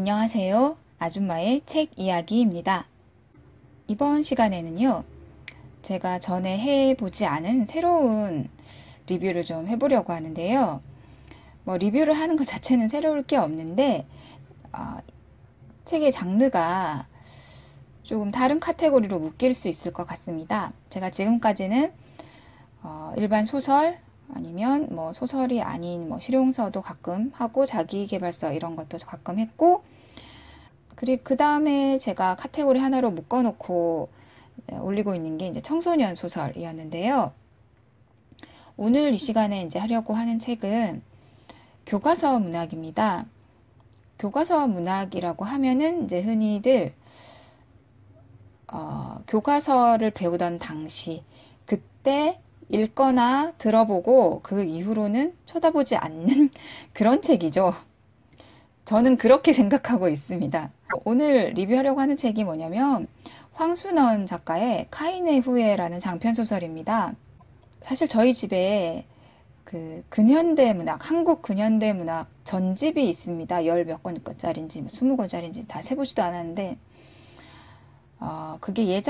안녕하세요. 아줌마의 책 이야기입니다. 이번 시간에는요, 제가 전에 해보지 않은 새로운 리뷰를 좀 해보려고 하는데요. 리뷰를 하는 것 자체는 새로울 게 없는데, 어, 책의 장르가 조금 다른 카테고리로 묶일 수 있을 것 같습니다. 제가 지금까지는 일반 소설, 아니면 소설이 아닌 실용서도 가끔 하고 자기계발서 이런 것도 가끔 했고, 그리고 그 다음에 제가 카테고리 하나로 묶어놓고 올리고 있는 게 이제 청소년 소설이었는데요. 오늘 이 시간에 이제 하려고 하는 책은 교과서 문학입니다. 교과서 문학이라고 하면은 이제 흔히들 교과서를 배우던 당시 그때 읽거나 들어보고 그 이후로는 쳐다보지 않는 그런 책이죠. 저는 그렇게 생각하고 있습니다. 오늘 리뷰하려고 하는 책이 뭐냐면 황순원 작가의 카인의 후예라는 장편 소설입니다. 사실 저희 집에 그 근현대 문학, 한국 근현대 문학 전집이 있습니다. 열 몇 권짜리인지 20권짜리인지 다 세보지도 않았는데 그게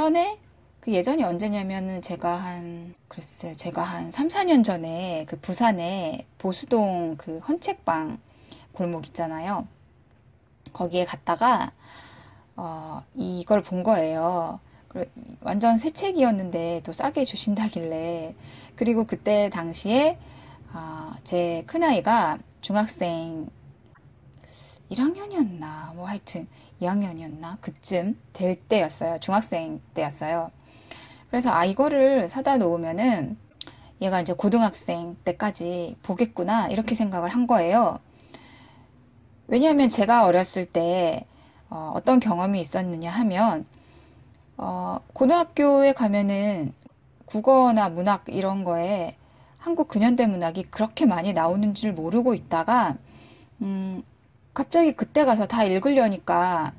그 예전이 언제냐면은 제가 한 3, 4년 전에 그 부산에 보수동 그 헌책방 골목 있잖아요. 거기에 갔다가 이걸 본 거예요. 완전 새 책이었는데 또 싸게 주신다길래. 그리고 그때 당시에 제 큰아이가 중학생 1학년이었나 하여튼 2학년이었나 그쯤 될 때였어요. 중학생 때였어요. 그래서 이거를 사다 놓으면은 얘가 이제 고등학생 때까지 보겠구나 이렇게 생각을 한 거예요. 왜냐하면 제가 어렸을 때 어떤 경험이 있었느냐 하면 고등학교에 가면은 국어나 문학 이런 거에 한국 근현대 문학이 그렇게 많이 나오는 줄 모르고 있다가 갑자기 그때 가서 다 읽으려니까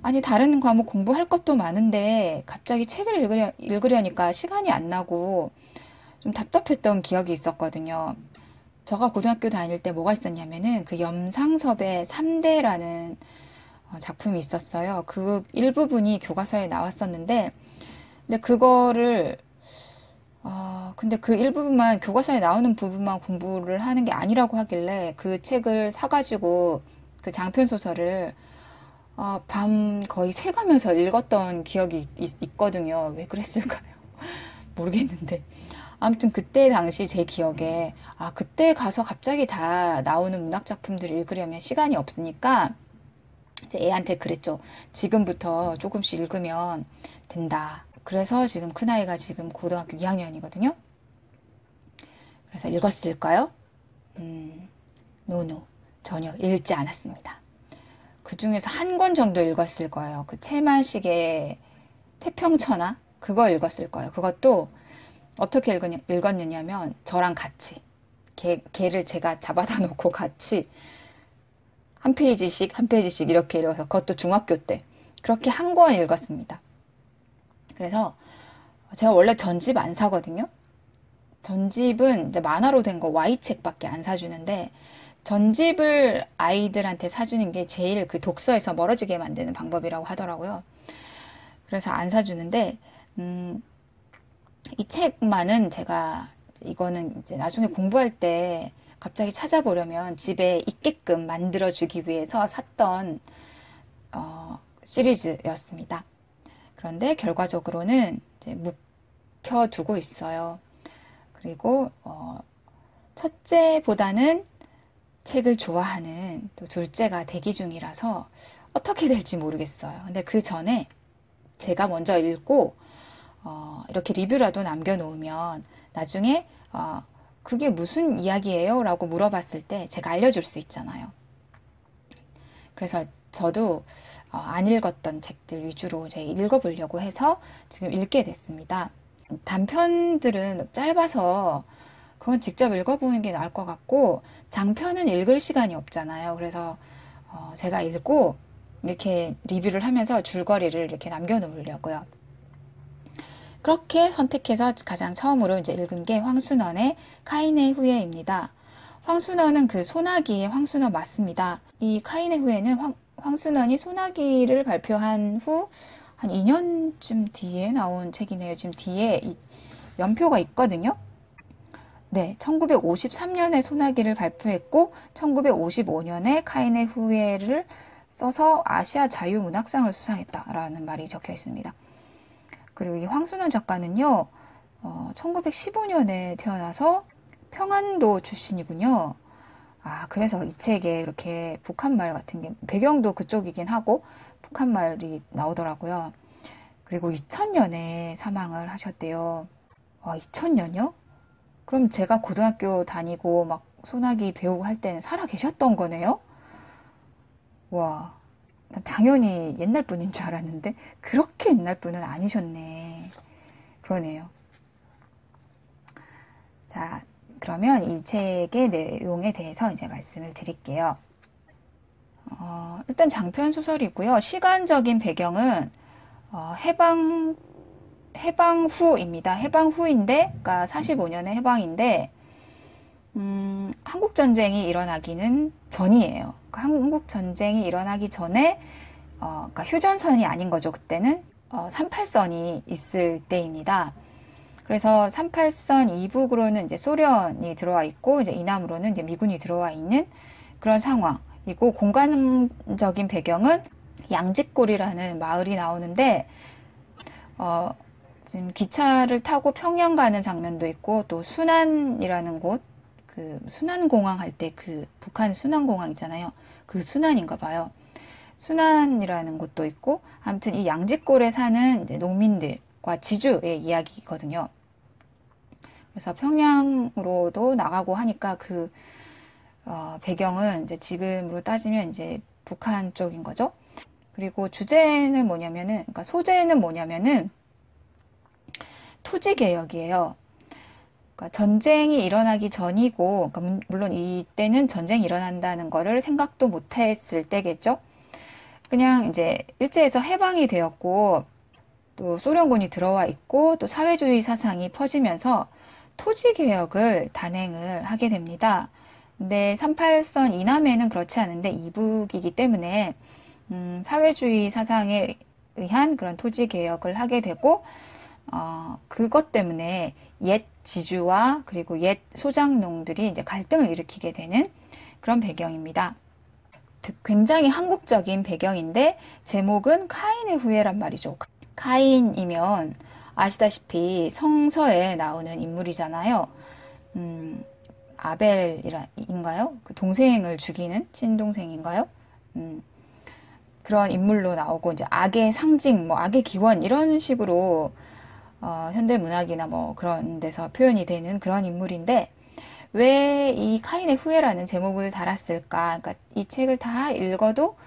아니 다른 과목 공부할 것도 많은데 갑자기 책을 읽으려니까 시간이 안 나고 좀 답답했던 기억이 있었거든요. 제가 고등학교 다닐 때 뭐가 있었냐면은 그 염상섭의 3대라는 작품이 있었어요. 그 일부분이 교과서에 나왔었는데 근데 근데 그 일부분만 교과서에 나오는 부분만 공부를 하는 게 아니라고 하길래 그 책을 사가지고 그 장편 소설을 밤 거의 새가면서 읽었던 기억이 있거든요. 왜 그랬을까요? 모르겠는데. 아무튼 그때 당시 제 기억에 그때 가서 갑자기 다 나오는 문학 작품들을 읽으려면 시간이 없으니까 이제 애한테 그랬죠. 지금부터 조금씩 읽으면 된다. 그래서 지금 큰아이가 지금 고등학교 2학년이거든요. 그래서 읽었을까요? 노. 전혀 읽지 않았습니다. 그 중에서 한 권 정도 읽었을 거예요. 그 채만식의 태평천하? 그거 읽었을 거예요. 그것도 어떻게 읽었느냐면 저랑 같이 걔를 제가 잡아다 놓고 같이 한 페이지씩 이렇게 읽어서 그것도 중학교 때 그렇게 한 권 읽었습니다. 그래서 제가 원래 전집 안 사거든요. 전집은 이제 만화로 된 거 Y책밖에 안 사주는데 전집을 아이들한테 사주는 게 제일 그 독서에서 멀어지게 만드는 방법이라고 하더라고요. 그래서 안 사주는데 이 책만은 제가 이거는 이제 나중에 공부할 때 갑자기 찾아보려면 집에 있게끔 만들어주기 위해서 샀던 시리즈였습니다. 그런데 결과적으로는 이제 묵혀두고 있어요. 그리고 첫째보다는 책을 좋아하는 또 둘째가 대기 중이라서 어떻게 될지 모르겠어요. 근데 그 전에 제가 먼저 읽고 이렇게 리뷰라도 남겨놓으면 나중에 그게 무슨 이야기예요? 라고 물어봤을 때 제가 알려줄 수 있잖아요. 그래서 저도 안 읽었던 책들 위주로 제가 읽어보려고 해서 지금 읽게 됐습니다. 단편들은 짧아서 그건 직접 읽어보는 게 나을 것 같고 장편은 읽을 시간이 없잖아요. 그래서 제가 읽고 이렇게 리뷰를 하면서 줄거리를 이렇게 남겨놓으려고요. 그렇게 선택해서 가장 처음으로 이제 읽은 게 황순원의 카인의 후예입니다. 황순원은 그 소나기의 황순원 맞습니다. 이 카인의 후예는 황순원이 소나기를 발표한 후 한 2년쯤 뒤에 나온 책이네요. 지금 뒤에 연표가 있거든요. 네, 1953년에 소나기를 발표했고 1955년에 카인의 후예를 써서 아시아 자유문학상을 수상했다라는 말이 적혀 있습니다. 그리고 이 황순원 작가는요, 1915년에 태어나서 평안도 출신이군요. 그래서 이 책에 이렇게 북한말 같은 게, 배경도 그쪽이긴 하고, 북한말이 나오더라고요. 그리고 2000년에 사망을 하셨대요. 2000년요? 그럼 제가 고등학교 다니고 막 소나기 배우고 할 때는 살아 계셨던 거네요? 와, 난 당연히 옛날 분인 줄 알았는데, 그렇게 옛날 분은 아니셨네. 그러네요. 자, 그러면 이 책의 내용에 대해서 이제 말씀을 드릴게요. 일단 장편 소설이고요. 시간적인 배경은 해방 후입니다. 해방 후인데, 그러니까 45년의 해방인데, 한국 전쟁이 일어나기는 전이에요. 그러니까 한국 전쟁이 일어나기 전에, 그러니까 휴전선이 아닌 거죠. 그때는 38선이 있을 때입니다. 그래서 38선 이북으로는 이제 소련이 들어와 있고, 이제 이남으로는 이제 미군이 들어와 있는 그런 상황이고, 공간적인 배경은 양지골이라는 마을이 나오는데, 지금 기차를 타고 평양 가는 장면도 있고, 또 순안이라는 곳, 그 순안공항 할 때 그 북한 순안공항 있잖아요. 그 순안인가 봐요. 순안이라는 곳도 있고, 아무튼 이 양지골에 사는 이제 농민들과 지주의 이야기거든요. 그래서 평양으로도 나가고 하니까 그 배경은 이제 지금으로 따지면 이제 북한 쪽인 거죠. 그리고 주제는 뭐냐면은, 그러니까 소재는 뭐냐면은 토지 개혁이에요. 그러니까 전쟁이 일어나기 전이고, 그러니까 물론 이때는 전쟁이 일어난다는 거를 생각도 못 했을 때겠죠. 그냥 이제 일제에서 해방이 되었고, 또 소련군이 들어와 있고, 또 사회주의 사상이 퍼지면서 토지 개혁을 단행을 하게 됩니다. 근데 38선 이남에는 그렇지 않은데 이북이기 때문에 사회주의 사상에 의한 그런 토지 개혁을 하게 되고, 그것 때문에 옛 지주와 그리고 옛 소장농들이 이제 갈등을 일으키게 되는 그런 배경입니다. 굉장히 한국적인 배경인데 제목은 카인의 후예란 말이죠. 카인이면 아시다시피 성서에 나오는 인물이잖아요. 아벨인가요? 그 동생을 죽이는 친동생인가요? 그런 인물로 나오고 이제 악의 상징, 뭐 악의 기원 이런 식으로 현대 문학이나 뭐 그런 데서 표현이 되는 그런 인물인데 왜 이 카인의 후예라는 제목을 달았을까? 그러니까 이 책을 다 읽어도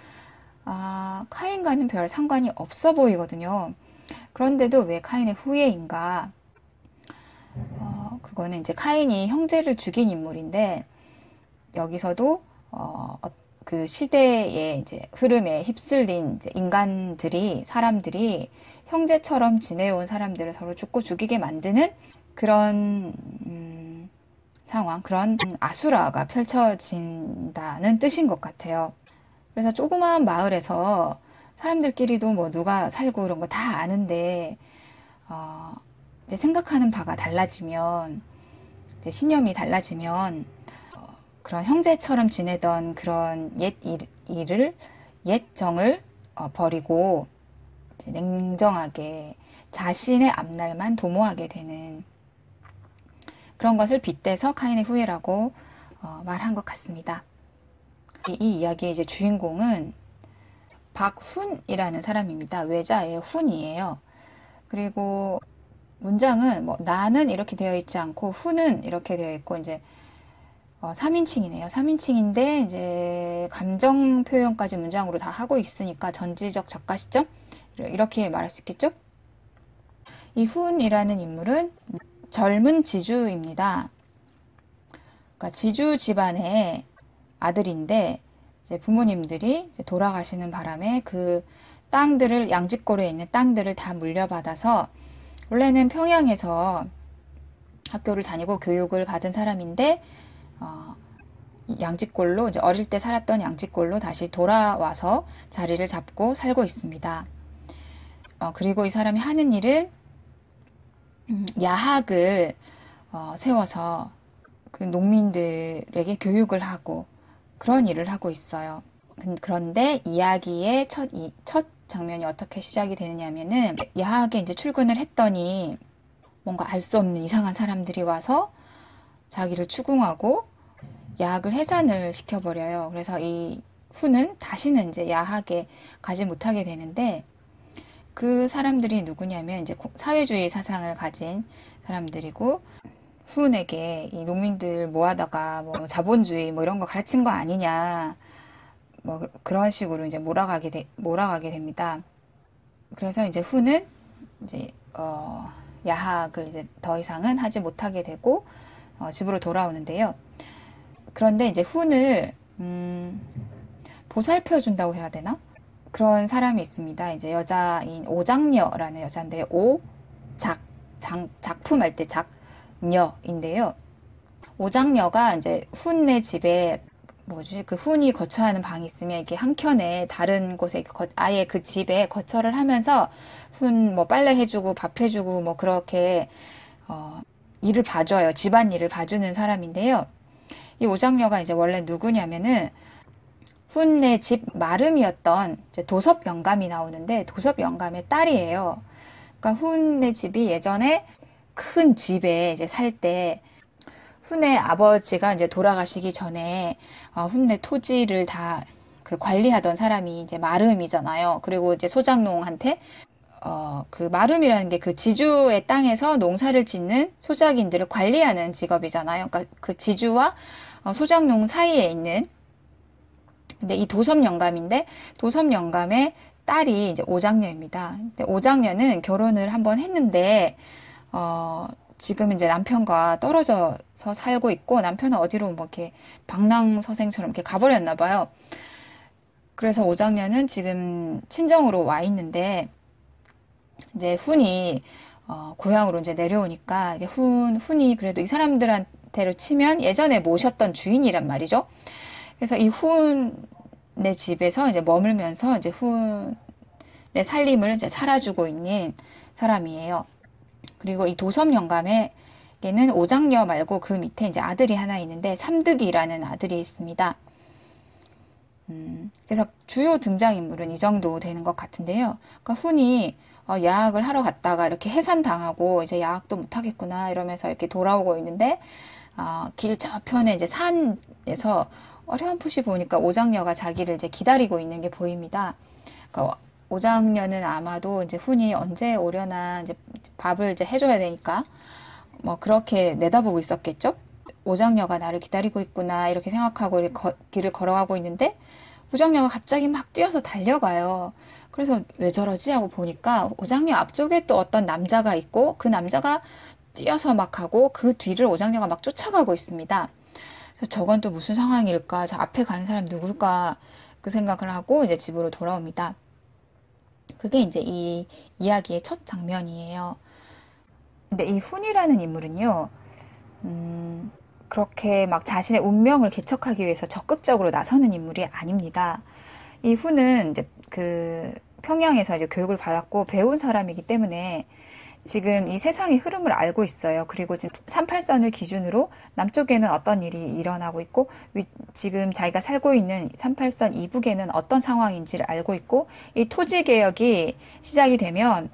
카인과는 별 상관이 없어 보이거든요. 그런데도 왜 카인의 후예인가? 그거는 이제 카인이 형제를 죽인 인물인데 여기서도 그 시대의 이제 흐름에 휩쓸린 이제 인간들이 사람들이 형제처럼 지내온 사람들을 서로 죽고 죽이게 만드는 그런 상황, 그런 아수라가 펼쳐진다는 뜻인 것 같아요. 그래서 조그마한 마을에서 사람들끼리도 뭐 누가 살고 이런 거 다 아는데 이제 생각하는 바가 달라지면 이제 신념이 달라지면 그런 형제처럼 지내던 그런 옛 정을 버리고 이제 냉정하게 자신의 앞날만 도모하게 되는 그런 것을 빗대서 카인의 후예라고 말한 것 같습니다. 이 이야기의 이제 주인공은 박훈이라는 사람입니다. 외자예요. 훈이에요. 그리고 문장은 뭐 나는 이렇게 되어 있지 않고 훈은 이렇게 되어 있고 이제 3인칭이네요. 3인칭인데 이제 감정 표현까지 문장으로 다 하고 있으니까 전지적 작가 시점 이렇게 말할 수 있겠죠? 이 훈이라는 인물은 젊은 지주입니다. 그러니까 지주 집안의 아들인데 이제 부모님들이 이제 돌아가시는 바람에 그 땅들을 양지골에 있는 땅들을 다 물려받아서 원래는 평양에서 학교를 다니고 교육을 받은 사람인데 양지골로 이제 어릴 때 살았던 양지골로 다시 돌아와서 자리를 잡고 살고 있습니다. 그리고 이 사람이 하는 일은 야학을 세워서 그 농민들에게 교육을 하고 그런 일을 하고 있어요. 그런데 이야기의 첫 장면이 어떻게 시작이 되느냐면은 야학에 이제 출근을 했더니 뭔가 알 수 없는 이상한 사람들이 와서 자기를 추궁하고 야학을 해산을 시켜버려요. 그래서 이 후는 다시는 이제 야학에 가지 못하게 되는데 그 사람들이 누구냐면 이제 사회주의 사상을 가진 사람들이고 후은에게 이 농민들 모아다가 뭐 자본주의 뭐 이런 거 가르친 거 아니냐 뭐 그런 식으로 이제 몰아가게 됩니다. 그래서 이제 후는 이제 야학을 이제 더 이상은 하지 못하게 되고 집으로 돌아오는데요. 그런데 이제 훈을 보살펴 준다고 해야 되나? 그런 사람이 있습니다. 이제 여자인 오장녀라는 여자인데 작품 할 때 작녀인데요. 오장녀가 이제 훈의 집에 그 훈이 거처하는 방이 있으면 이렇게 한켠에 다른 곳에 아예 그 집에 거처를 하면서 훈 뭐 빨래 해주고 밥 해주고 뭐 그렇게 일을 봐줘요. 집안 일을 봐주는 사람인데요. 이 오장녀가 이제 원래 누구냐면은 훈의 집 마름이었던 도섭 영감이 나오는데 도섭 영감의 딸이에요. 그러니까 훈의 집이 예전에 큰 집에 이제 살 때 훈의 아버지가 이제 돌아가시기 전에 훈의 토지를 다 그 관리하던 사람이 이제 마름이잖아요. 그리고 이제 소작농한테 그 마름이라는 게 그 지주의 땅에서 농사를 짓는 소작인들을 관리하는 직업이잖아요. 그러니까 그 지주와 소작농 사이에 있는 근데 이 도섭 영감인데 도섭 영감의 딸이 이제 오장녀입니다. 근데 오장녀는 결혼을 한번 했는데 지금 이제 남편과 떨어져서 살고 있고 남편은 어디로 뭐 이렇게 방랑서생처럼 이렇게 가버렸나 봐요. 그래서 오장녀는 지금 친정으로 와 있는데 이제 훈이 고향으로 이제 내려오니까 이게 훈이 그래도 이 사람들한테로 치면 예전에 모셨던 주인이란 말이죠. 그래서 이 훈의 집에서 이제 머물면서 이제 훈의 살림을 이제 살아주고 있는 사람이에요. 그리고 이 도섭 영감에게는 오장녀 말고 그 밑에 이제 아들이 하나 있는데 삼득이라는 아들이 있습니다. 그래서 주요 등장인물은 이 정도 되는 것 같은데요. 그러니까 훈이 야학을 하러 갔다가 이렇게 해산당하고 이제 야학도 못하겠구나 이러면서 이렇게 돌아오고 있는데 길 저편에 이제 산에서 어렴풋이 보니까 오장녀가 자기를 이제 기다리고 있는 게 보입니다. 그러니까 오장녀는 아마도 이제 훈이 언제 오려나 이제 밥을 이제 해줘야 되니까 뭐 그렇게 내다보고 있었겠죠? 오장녀가 나를 기다리고 있구나 이렇게 생각하고 길을 걸어가고 있는데 오장녀가 갑자기 막 뛰어서 달려가요. 그래서 왜 저러지 하고 보니까 오장녀 앞쪽에 또 어떤 남자가 있고 그 남자가 뛰어서 막 하고 그 뒤를 오장녀가 막 쫓아가고 있습니다. 그래서 저건 또 무슨 상황일까? 저 앞에 가는 사람 누굴까? 그 생각을 하고 이제 집으로 돌아옵니다. 그게 이제 이 이야기의 첫 장면이에요. 근데 이 훈이라는 인물은요, 그렇게 막 자신의 운명을 개척하기 위해서 적극적으로 나서는 인물이 아닙니다. 이 훈은 이제 그 평양에서 이제 교육을 받았고 배운 사람이기 때문에 지금 이 세상의 흐름을 알고 있어요. 그리고 지금 38선을 기준으로 남쪽에는 어떤 일이 일어나고 있고 지금 자기가 살고 있는 38선 이북에는 어떤 상황인지를 알고 있고 이 토지 개혁이 시작이 되면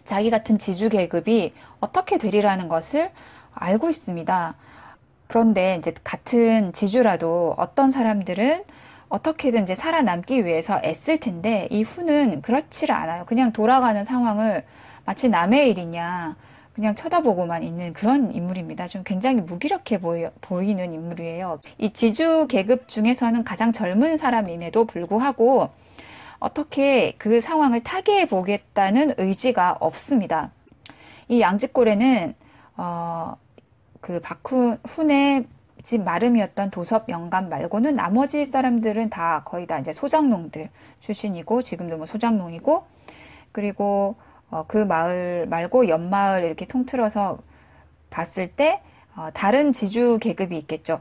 자기 같은 지주 계급이 어떻게 되리라는 것을 알고 있습니다. 그런데 이제 같은 지주라도 어떤 사람들은 어떻게든 이제 살아남기 위해서 애쓸 텐데 이 후는 그렇지를 않아요. 그냥 돌아가는 상황을 마치 남의 일이냐 그냥 쳐다보고만 있는 그런 인물입니다. 좀 굉장히 무기력해 보이는 인물이에요. 이 지주 계급 중에서는 가장 젊은 사람임에도 불구하고 어떻게 그 상황을 타개해 보겠다는 의지가 없습니다. 이 양지골에는 그 박훈의 집 마름이었던 도섭 영감 말고는 나머지 사람들은 다 거의 다 이제 소작농들 출신이고 지금도 뭐 소작농이고 그리고 그 마을 말고 옆마을 이렇게 통틀어서 봤을 때 다른 지주 계급이 있겠죠.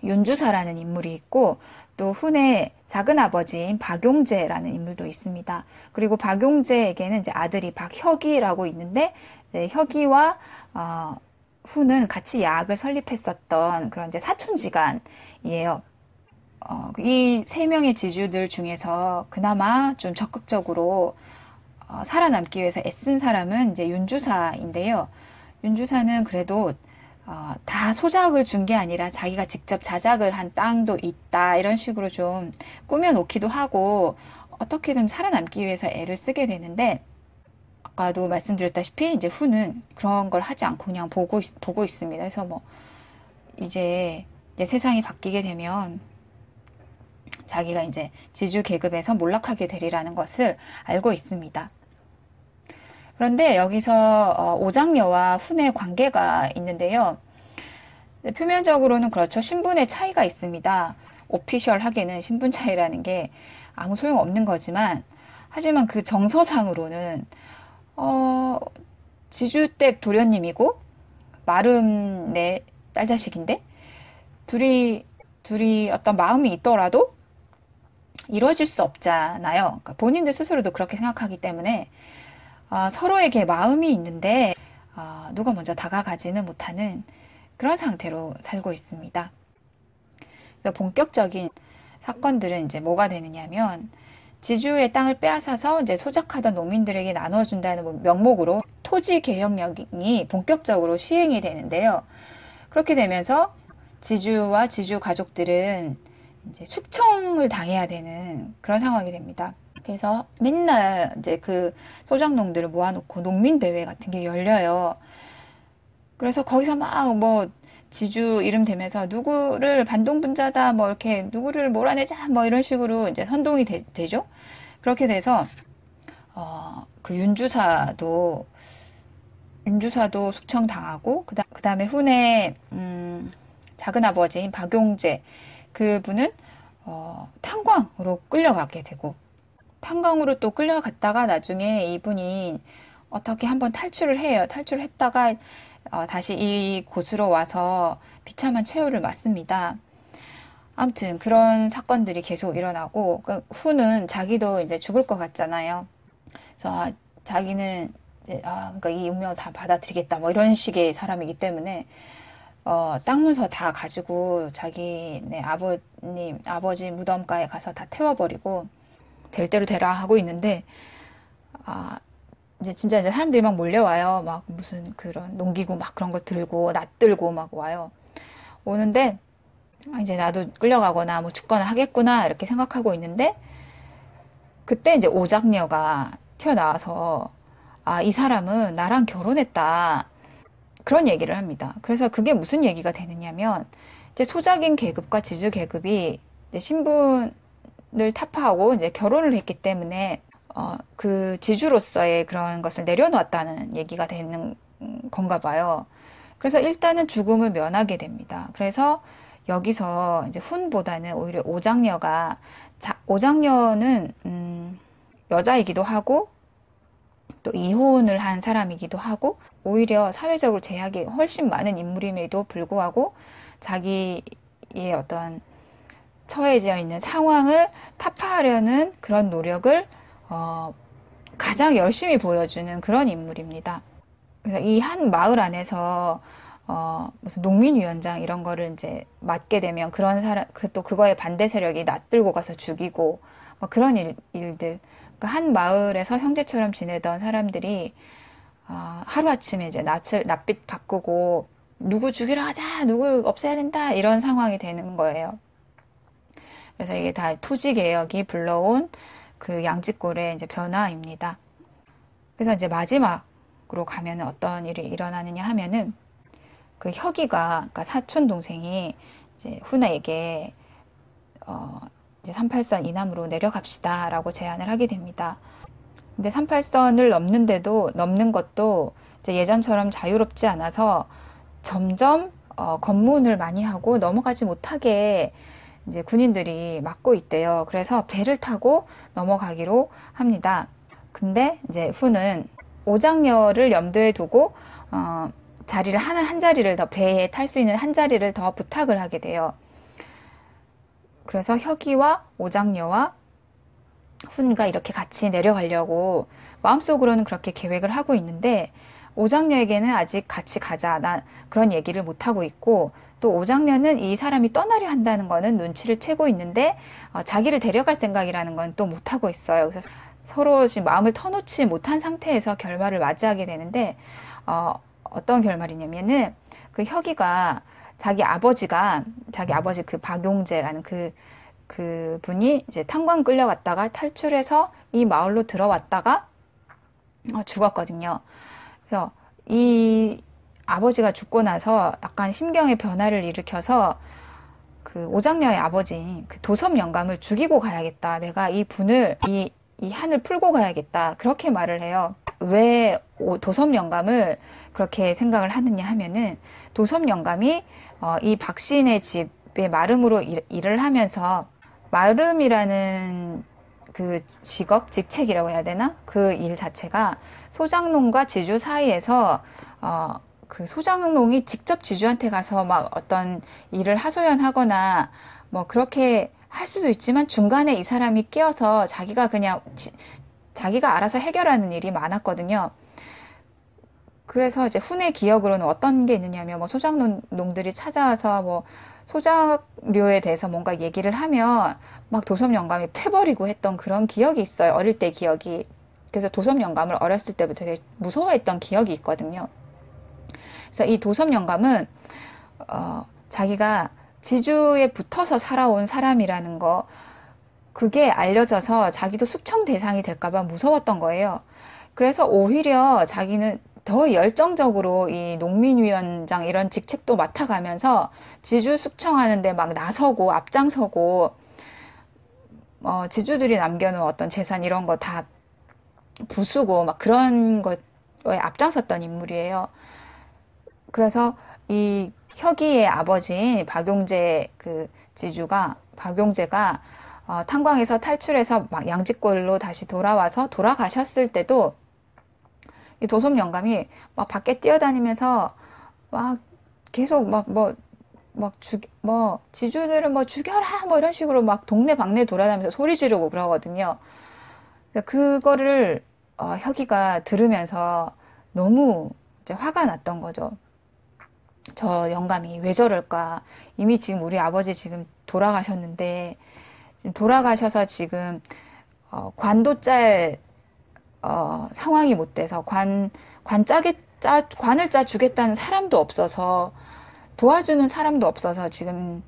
윤주사라는 인물이 있고 또 훈의 작은 아버지인 박용재라는 인물도 있습니다. 그리고 박용재에게는 이제 아들이 박혁이라고 있는데 이제 혁이와 훈은 같이 야학을 설립했었던 그런 이제 사촌지간이에요. 이 세 명의 지주들 중에서 그나마 좀 적극적으로 살아남기 위해서 애쓴 사람은 이제 윤주사인데요. 윤주사는 그래도 다 소작을 준 게 아니라 자기가 직접 자작을 한 땅도 있다 이런 식으로 좀 꾸며놓기도 하고 어떻게든 살아남기 위해서 애를 쓰게 되는데 아까도 말씀드렸다시피 이제 후는 그런 걸 하지 않고 그냥 보고 있습니다. 그래서 뭐 이제 세상이 바뀌게 되면 자기가 이제 지주 계급에서 몰락하게 되리라는 것을 알고 있습니다. 그런데 여기서 오장녀와 훈의 관계가 있는데요. 표면적으로는 그렇죠. 신분의 차이가 있습니다. 오피셜하게는 신분 차이라는 게 아무 소용 없는 거지만 하지만 그 정서상으로는 지주댁 도련님이고 마름네 딸자식인데 둘이 어떤 마음이 있더라도 이루어질 수 없잖아요. 그러니까 본인들 스스로도 그렇게 생각하기 때문에 서로에게 마음이 있는데 누가 먼저 다가가지는 못하는 그런 상태로 살고 있습니다. 그래서 본격적인 사건들은 이제 뭐가 되느냐면 지주의 땅을 빼앗아서 이제 소작하던 농민들에게 나눠준다는 명목으로 토지 개혁령이 본격적으로 시행이 되는데요. 그렇게 되면서 지주와 지주 가족들은 이제 숙청을 당해야 되는 그런 상황이 됩니다. 그래서 맨날 이제 그 소작농들을 모아놓고 농민대회 같은 게 열려요. 그래서 거기서 막 뭐 지주 이름 대면서 누구를 반동분자다 뭐 이렇게 누구를 몰아내자 뭐 이런 식으로 이제 선동이 되죠. 그렇게 돼서 그 윤주사도 숙청당하고 그다음에 훈의 작은 아버지인 박용재 그분은 탄광으로 끌려가게 되고 탄광으로 또 끌려갔다가 나중에 이분이 어떻게 한번 탈출을 해요. 탈출을 했다가 다시 이곳으로 와서 비참한 최후를 맞습니다. 아무튼 그런 사건들이 계속 일어나고 후는 자기도 이제 죽을 것 같잖아요. 그래서 자기는 이제 그러니까 이 운명을 다 받아들이겠다 뭐 이런 식의 사람이기 때문에 땅 문서 다 가지고 자기네 아버지 무덤가에 가서 다 태워버리고 될 대로 되라 하고 있는데 이제 진짜 이제 사람들이 막 몰려와요. 막 무슨 그런 농기구 막 그런 거 들고 낫 들고 막 와요. 오는데 이제 나도 끌려가거나 뭐 죽거나 하겠구나 이렇게 생각하고 있는데 그때 이제 오작녀가 튀어나와서 이 사람은 나랑 결혼했다. 그런 얘기를 합니다. 그래서 그게 무슨 얘기가 되느냐면 이제 소작인 계급과 지주 계급이 이제 신분을 타파하고 이제 결혼을 했기 때문에 그 지주로서의 그런 것을 내려놓았다는 얘기가 되는 건가 봐요. 그래서 일단은 죽음을 면하게 됩니다. 그래서 여기서 이제 훈보다는 오히려 오장녀는 여자이기도 하고 또 이혼을 한 사람이기도 하고 오히려 사회적으로 제약이 훨씬 많은 인물임에도 불구하고 자기의 어떤 처해져 있는 상황을 타파하려는 그런 노력을 가장 열심히 보여주는 그런 인물입니다. 그래서 이 한 마을 안에서 무슨 농민위원장 이런 거를 이제 맡게 되면 그런 사람 또 그거에 반대 세력이 낯들고 가서 죽이고 뭐 그런 일들. 그러니까 한 마을에서 형제처럼 지내던 사람들이 하루아침에 이제 낯빛 바꾸고 누구 죽이러 하자, 누구 없애야 된다 이런 상황이 되는 거예요. 그래서 이게 다 토지 개혁이 불러온 그 양지골의 이제 변화입니다. 그래서 이제 마지막으로 가면 어떤 일이 일어나느냐 하면은 그 혁이가 그러니까 사촌 동생이 이제 훈에게 이제 38선 이남으로 내려갑시다라고 제안을 하게 됩니다. 근데 38선을 넘는 것도 이제 예전처럼 자유롭지 않아서 점점 검문을 많이 하고 넘어가지 못하게 이제 군인들이 막고 있대요. 그래서 배를 타고 넘어가기로 합니다. 근데 이제 훈은 오장녀를 염두에 두고 자리를 한 자리를 더 배에 탈 수 있는 한 자리를 더 부탁을 하게 돼요. 그래서 혁이와 오장녀와 훈가 이렇게 같이 내려가려고 마음속으로는 그렇게 계획을 하고 있는데 오장녀에게는 아직 같이 가자 나 그런 얘기를 못 하고 있고 또 오장녀는 이 사람이 떠나려 한다는 거는 눈치를 채고 있는데 자기를 데려갈 생각이라는 건 또 못 하고 있어요. 그래서 서로 지금 마음을 터놓지 못한 상태에서 결말을 맞이하게 되는데 어떤 결말이냐면은 그 혁이가 자기 아버지 그 박용재라는 그 분이 이제 탄광 끌려갔다가 탈출해서 이 마을로 들어왔다가 죽었거든요. 그래서 이 아버지가 죽고 나서 약간 심경의 변화를 일으켜서 그 오장녀의 아버지 그 도섭 영감을 죽이고 가야겠다. 내가 이 분을 이 한을 풀고 가야겠다. 그렇게 말을 해요. 왜 도섭 영감을 그렇게 생각을 하느냐 하면은 도섭 영감이 이 박씨네 집의 마름으로 일을 하면서 마름이라는 그 직책이라고 해야 되나? 그 일 자체가 소장농과 지주 사이에서 그 소장농이 직접 지주한테 가서 막 어떤 일을 하소연하거나 뭐 그렇게 할 수도 있지만 중간에 이 사람이 끼어서 자기가 그냥 자기가 알아서 해결하는 일이 많았거든요. 그래서 이제 훈의 기억으로는 어떤 게 있느냐면 뭐 소장농들이 찾아와서 뭐 소작료에 대해서 뭔가 얘기를 하면 막 도섭 영감이 패버리고 했던 그런 기억이 있어요. 어릴 때 기억이. 그래서 도섭 영감을 어렸을 때부터 되게 무서워했던 기억이 있거든요. 그래서 이 도섭 영감은 자기가 지주에 붙어서 살아온 사람이라는 거 그게 알려져서 자기도 숙청 대상이 될까봐 무서웠던 거예요. 그래서 오히려 자기는 더 열정적으로 이 농민위원장 이런 직책도 맡아가면서 지주 숙청하는데 막 나서고 앞장서고 지주들이 남겨놓은 어떤 재산 이런 거 다 부수고 막 그런 거에 앞장섰던 인물이에요. 그래서 이 혁이의 아버지인 박용재 그 박용재가 탄광에서 탈출해서 막 양지골로 다시 돌아가셨을 때도 이 도섭 영감이 막 밖에 뛰어다니면서 막 계속 지주들을 뭐 죽여라 뭐 이런 식으로 막 동네 방네 돌아다니면서 소리 지르고 그러거든요. 그거를 혁이가 들으면서 너무 이제 화가 났던 거죠. 저 영감이 왜 저럴까? 이미 지금 우리 아버지 지금 돌아가셨는데 지금 돌아가셔서 지금 관도 짤 상황이 못 돼서 관을 짜 주겠다는 사람도 없어서 도와주는 사람도 없어서 지금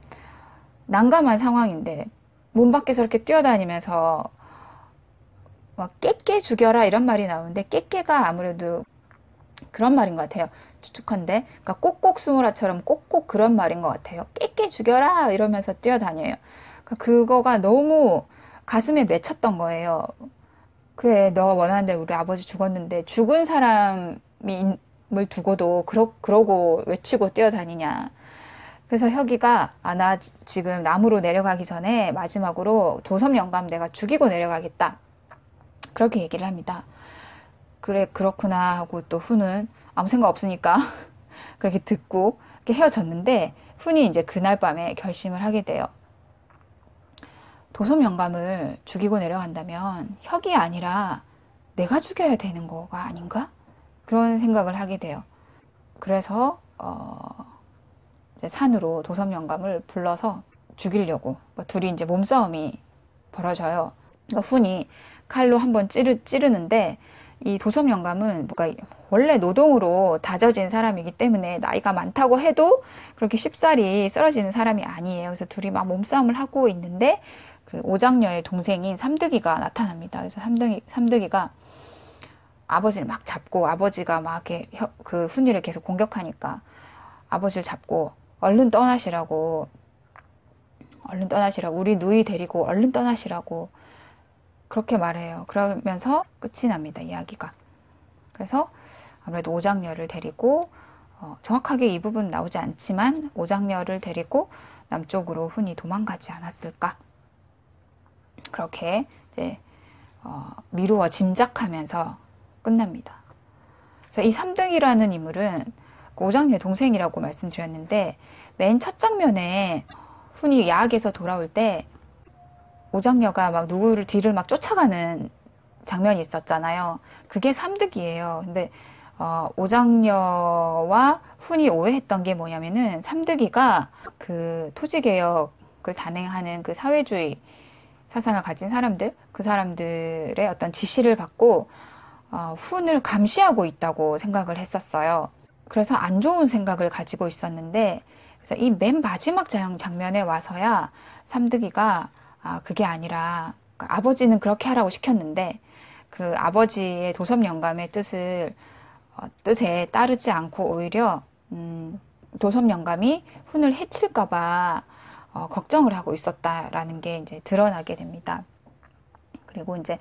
난감한 상황인데 문 밖에서 이렇게 뛰어다니면서 막 깨깨 죽여라 이런 말이 나오는데 깨깨가 아무래도 그런 말인 것 같아요. 추측컨대 그러니까 꼭꼭 숨으라처럼 꼭꼭 그런 말인 것 같아요. 깨깨 죽여라 이러면서 뛰어다녀요. 그러니까 그거가 너무 가슴에 맺혔던 거예요. 그래, 너가 원하는 대로 우리 아버지 죽었는데 죽은 사람을 두고도 그러고 외치고 뛰어다니냐. 그래서 혁이가 나 지금 남으로 내려가기 전에 마지막으로 도섭 영감 내가 죽이고 내려가겠다. 그렇게 얘기를 합니다. 그래 그렇구나 하고 또 훈은 아무 생각 없으니까 그렇게 듣고 이렇게 헤어졌는데 훈이 이제 그날 밤에 결심을 하게 돼요. 도섭 영감을 죽이고 내려간다면 혁이 아니라 내가 죽여야 되는 거가 아닌가? 그런 생각을 하게 돼요. 그래서 이제 산으로 도섭 영감을 불러서 죽이려고 그러니까 둘이 이제 몸싸움이 벌어져요. 그러니까 훈이 칼로 한번 찌르는데 이 도섭 영감은 뭔가 원래 노동으로 다져진 사람이기 때문에 나이가 많다고 해도 그렇게 쉽사리 쓰러지는 사람이 아니에요. 그래서 둘이 막 몸싸움을 하고 있는데 그 오장녀의 동생인 삼득이가 나타납니다. 그래서 삼득이가 아버지를 막 잡고 아버지가 막 이렇게 그 훈이를 계속 공격하니까 아버지를 잡고 얼른 떠나시라고 우리 누이 데리고 얼른 떠나시라고 그렇게 말해요. 그러면서 끝이 납니다. 이야기가. 그래서 아무래도 오장녀를 데리고 정확하게 이 부분 나오지 않지만 오장녀를 데리고 남쪽으로 훈이 도망가지 않았을까? 그렇게 이제 미루어 짐작하면서 끝납니다. 그래서 이 삼등이라는 인물은 오장녀의 동생이라고 말씀드렸는데 맨 첫 장면에 훈이 야학에서 돌아올 때 오장녀가 막 누구를 뒤를 막 쫓아가는 장면이 있었잖아요. 그게 삼득이에요. 근데 오장녀와 훈이 오해했던 게 뭐냐면은 삼득이가 그 토지개혁을 단행하는 그 사회주의 사상을 가진 사람들, 그 사람들의 어떤 지시를 받고 훈을 감시하고 있다고 생각을 했었어요. 그래서 안 좋은 생각을 가지고 있었는데, 그래서 이 맨 마지막 장면에 와서야 삼득이가 그게 아니라 아버지는 그렇게 하라고 시켰는데 그 아버지의 도섭 영감의 뜻에 따르지 않고 오히려 도섭 영감이 훈을 해칠까봐 걱정을 하고 있었다라는 게 이제 드러나게 됩니다. 그리고 이제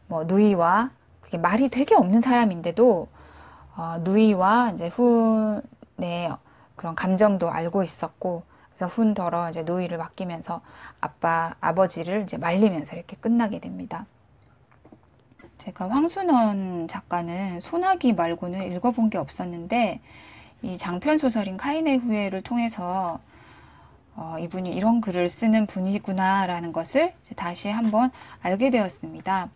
뭐 누이와 그게 말이 되게 없는 사람인데도 누이와 이제 훈의 그런 감정도 알고 있었고, 그래서 훈더러 이제 누이를 맡기면서 아버지를 이제 말리면서 이렇게 끝나게 됩니다. 제가 황순원 작가는 소나기 말고는 읽어본 게 없었는데, 이 장편 소설인 카인의 후예를 통해서 이분이 이런 글을 쓰는 분이구나라는 것을 다시 한번 알게 되었습니다.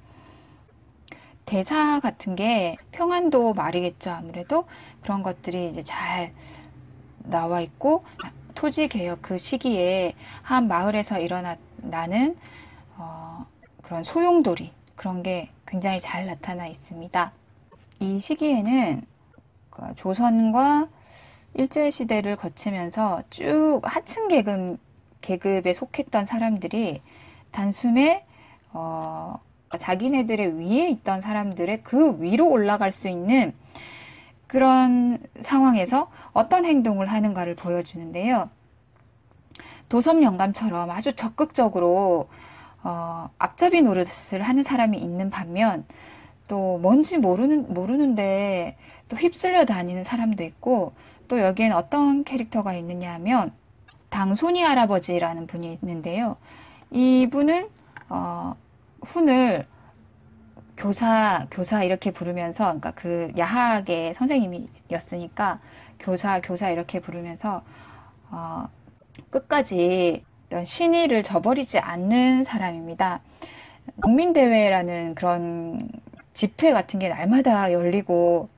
대사 같은 게 평안도 말이겠죠. 아무래도 그런 것들이 이제 잘 나와 있고, 토지 개혁 그 시기에 한 마을에서 일어나는 그런 소용돌이, 그런 게 굉장히 잘 나타나 있습니다. 이 시기에는 조선과 일제시대를 거치면서 쭉 하층 계급에 속했던 사람들이 단숨에 자기네들의 위에 있던 사람들의 그 위로 올라갈 수 있는 그런 상황에서 어떤 행동을 하는가를 보여주는데요. 도섭 영감처럼 아주 적극적으로 앞잡이 노릇을 하는 사람이 있는 반면, 또 뭔지 모르는데 또 휩쓸려 다니는 사람도 있고, 또 여기엔 어떤 캐릭터가 있느냐 하면 당손이 할아버지라는 분이 있는데요. 이분은 훈을 교사 이렇게 부르면서, 그러니까 그 야학의 선생님이었으니까 교사 이렇게 부르면서 끝까지 이런 신의를 저버리지 않는 사람입니다. 국민대회라는 그런 집회 같은 게 날마다 열리고,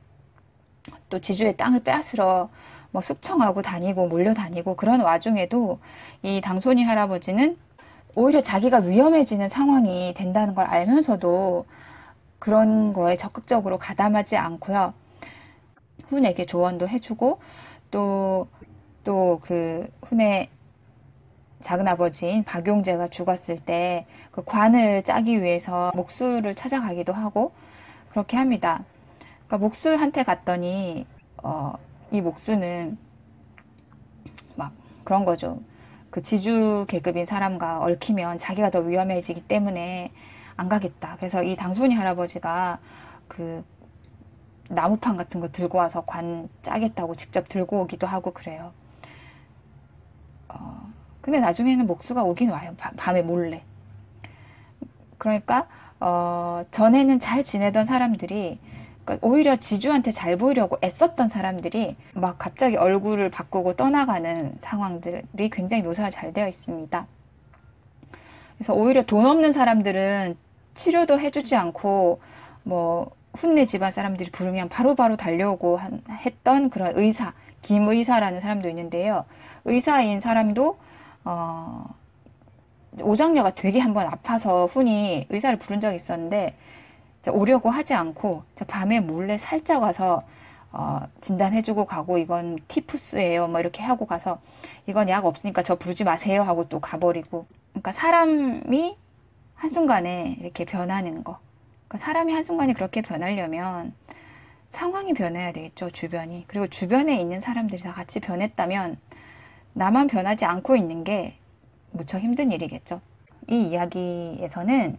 또 지주의 땅을 빼앗으러 뭐 숙청하고 다니고 몰려다니고, 그런 와중에도 이 당손이 할아버지는 오히려 자기가 위험해지는 상황이 된다는 걸 알면서도 그런 거에 적극적으로 가담하지 않고요. 훈에게 조언도 해주고, 또 그 훈의 작은아버지인 박용재가 죽었을 때 그 관을 짜기 위해서 목수를 찾아가기도 하고 그렇게 합니다. 그러니까 목수한테 갔더니 이 목수는 막 그런 거죠. 그 지주 계급인 사람과 얽히면 자기가 더 위험해지기 때문에 안 가겠다. 그래서 이 당손이 할아버지가 그 나무판 같은 거 들고 와서 관 짜겠다고 직접 들고 오기도 하고 그래요. 근데 나중에는 목수가 오긴 와요. 밤에 몰래. 그러니까 전에는 잘 지내던 사람들이, 그러니까 오히려 지주한테 잘 보이려고 애썼던 사람들이 막 갑자기 얼굴을 바꾸고 떠나가는 상황들이 굉장히 묘사가 잘 되어 있습니다. 그래서 오히려 돈 없는 사람들은 치료도 해주지 않고 뭐 훈내 집안 사람들이 부르면 바로바로 달려오고 했던 그런 의사, 김의사라는 사람도 있는데요. 의사인 사람도 오장녀가 되게 한번 아파서 훈이 의사를 부른 적이 있었는데 오려고 하지 않고 밤에 몰래 살짝 와서 진단해주고 가고, 이건 티푸스예요 뭐 이렇게 하고 가서 이건 약 없으니까 저 부르지 마세요 하고 또 가버리고. 그러니까 사람이 한순간에 이렇게 변하는 거, 그러니까 사람이 한순간에 그렇게 변하려면 상황이 변해야 되겠죠. 주변이. 그리고 주변에 있는 사람들이 다 같이 변했다면 나만 변하지 않고 있는 게 무척 힘든 일이겠죠. 이 이야기에서는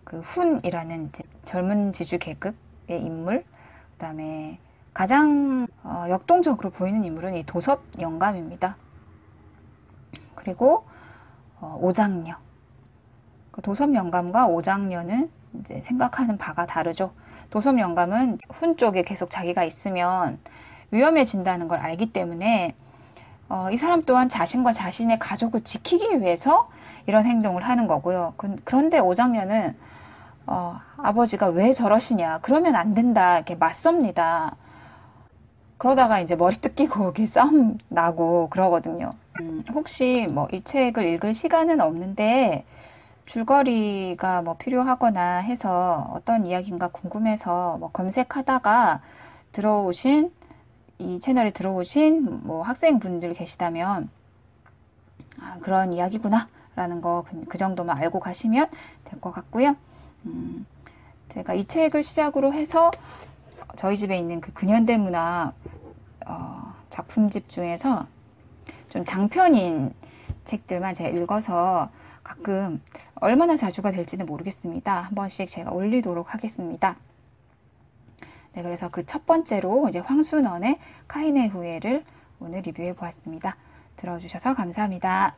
그 훈이라는 젊은 지주 계급의 인물, 그다음에 가장 역동적으로 보이는 인물은 이 도섭 영감입니다. 그리고 오장녀. 그 도섭 영감과 오장녀는 이제 생각하는 바가 다르죠. 도섭 영감은 훈 쪽에 계속 자기가 있으면 위험해진다는 걸 알기 때문에 이 사람 또한 자신과 자신의 가족을 지키기 위해서 이런 행동을 하는 거고요. 그런데 오장녀는 아버지가 왜 저러시냐, 그러면 안 된다, 이렇게 맞섭니다. 그러다가 이제 머리 뜯기고 이렇게 싸움 나고 그러거든요. 혹시 뭐 이 책을 읽을 시간은 없는데 줄거리가 뭐 필요하거나 해서 어떤 이야기인가 궁금해서 뭐 검색하다가 들어오신 이 채널에 들어오신 뭐 학생분들 계시다면 그런 이야기구나 라는 거 그 정도만 알고 가시면 될 것 같고요. 제가 이 책을 시작으로 해서 저희 집에 있는 그 근현대 문학 작품집 중에서 좀 장편인 책들만 제가 읽어서 가끔 얼마나 자주가 될지는 모르겠습니다. 한 번씩 제가 올리도록 하겠습니다. 네, 그래서 그 첫 번째로 이제 황순원의 카인의 후예를 오늘 리뷰해 보았습니다. 들어주셔서 감사합니다.